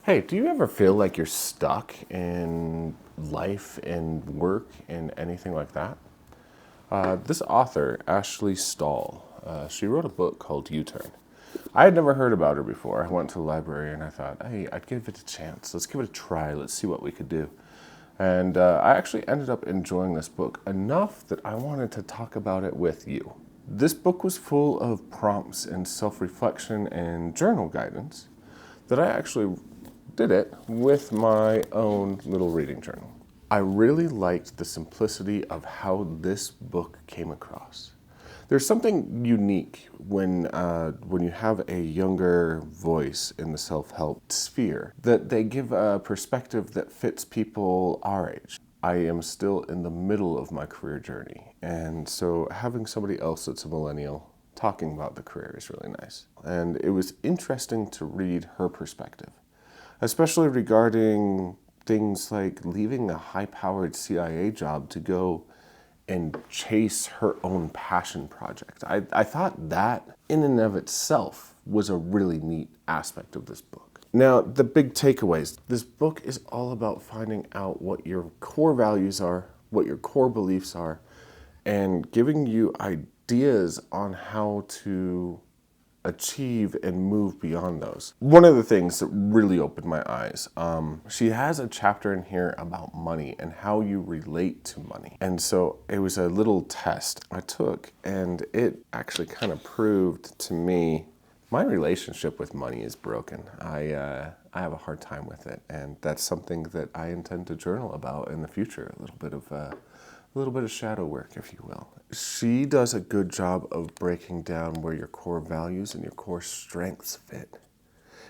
Hey, do you ever feel like you're stuck in life and work and anything like that? This author, Ashley Stahl, she wrote a book called YouTurn. I had never heard about her before. I went to the library and I thought, hey, I'd give it a chance. Let's give it a try. Let's see what we could do. And I actually ended up enjoying this book enough that I wanted to talk about it with you. This book was full of prompts and self-reflection and journal guidance that I actually did it with my own little reading journal. I really liked the simplicity of how this book came across. There's something unique when you have a younger voice in the self-help sphere, that they give a perspective that fits people our age. I am still in the middle of my career journey, and so having somebody else that's a millennial talking about the career is really nice. And it was interesting to read her perspective, especially regarding things like leaving a high-powered CIA job to go and chase her own passion project. I thought that in and of itself was a really neat aspect of this book. Now, the big takeaways. This book is all about finding out what your core values are, what your core beliefs are, and giving you ideas on how to achieve and move beyond those. One of the things that really opened my eyes, she has a chapter in here about money and how you relate to money. And so it was a little test I took, and it actually kind of proved to me my relationship with money is broken. I have a hard time with it, and that's something that I intend to journal about in the future. A little bit of shadow work, if you will. She does a good job of breaking down where your core values and your core strengths fit.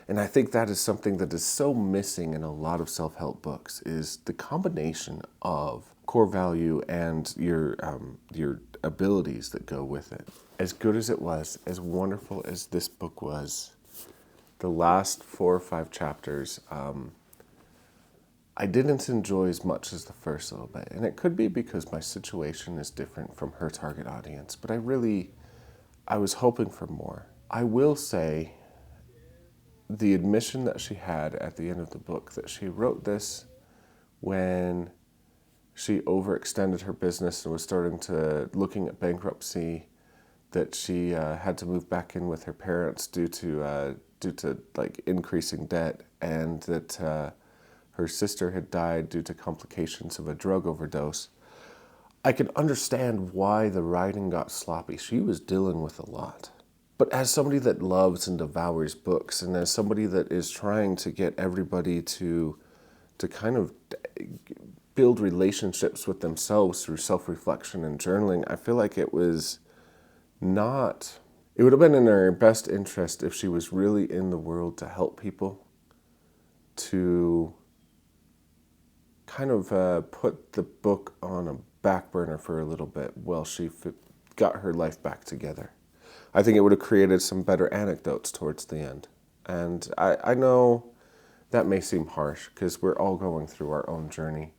And I think that is something that is so missing in a lot of self-help books, is the combination of core value and your abilities that go with it. As good as it was, as wonderful as this book was, the last 4 or 5 chapters, I didn't enjoy as much as the first little bit. And it could be because my situation is different from her target audience, but I was hoping for more. I will say the admission that she had at the end of the book, that she wrote this when she overextended her business and was starting to looking at bankruptcy, that she had to move back in with her parents due to like increasing debt, and that her sister had died due to complications of a drug overdose. I could understand why the writing got sloppy. She was dealing with a lot. But as somebody that loves and devours books, and as somebody that is trying to get everybody to kind of build relationships with themselves through self-reflection and journaling, I feel like it would have been in her best interest if she was really in the world to help people, to kind of put the book on a back burner for a little bit while she got her life back together. I think it would have created some better anecdotes towards the end. And I know that may seem harsh because we're all going through our own journey,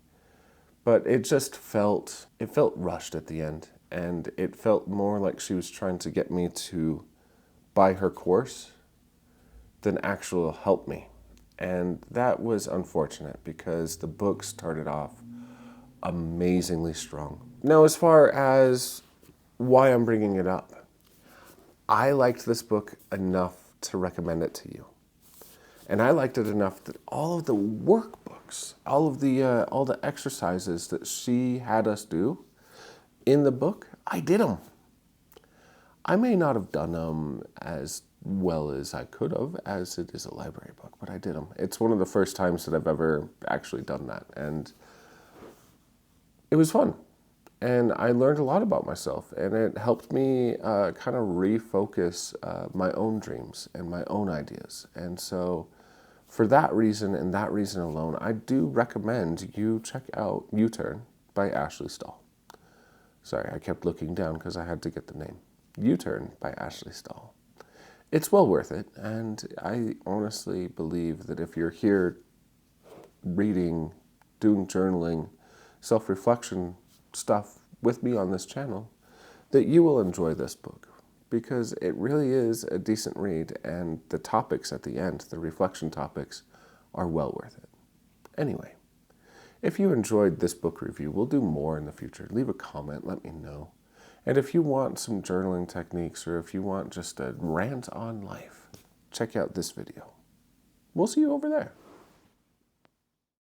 but it felt rushed at the end, and it felt more like she was trying to get me to buy her course than actually help me. And that was unfortunate because the book started off amazingly strong. Now, as far as why I'm bringing it up, I liked this book enough to recommend it to you. And I liked it enough that all of the workbooks, all the exercises that she had us do in the book, I did them. I may not have done them as well as I could have, as it is a library book, but I did them. It's one of the first times that I've ever actually done that, and it was fun. And I learned a lot about myself, and it helped me kind of refocus my own dreams and my own ideas. And so for that reason and that reason alone, I do recommend you check out YouTurn by Ashley Stahl. Sorry, I kept looking down because I had to get the name. YouTurn by Ashley Stahl. It's well worth it, and I honestly believe that if you're here reading, doing journaling, self-reflection stuff with me on this channel, that you will enjoy this book, because it really is a decent read, and the topics at the end, the reflection topics, are well worth it. Anyway, if you enjoyed this book review, we'll do more in the future. Leave a comment, let me know. And if you want some journaling techniques, or if you want just a rant on life, check out this video. We'll see you over there.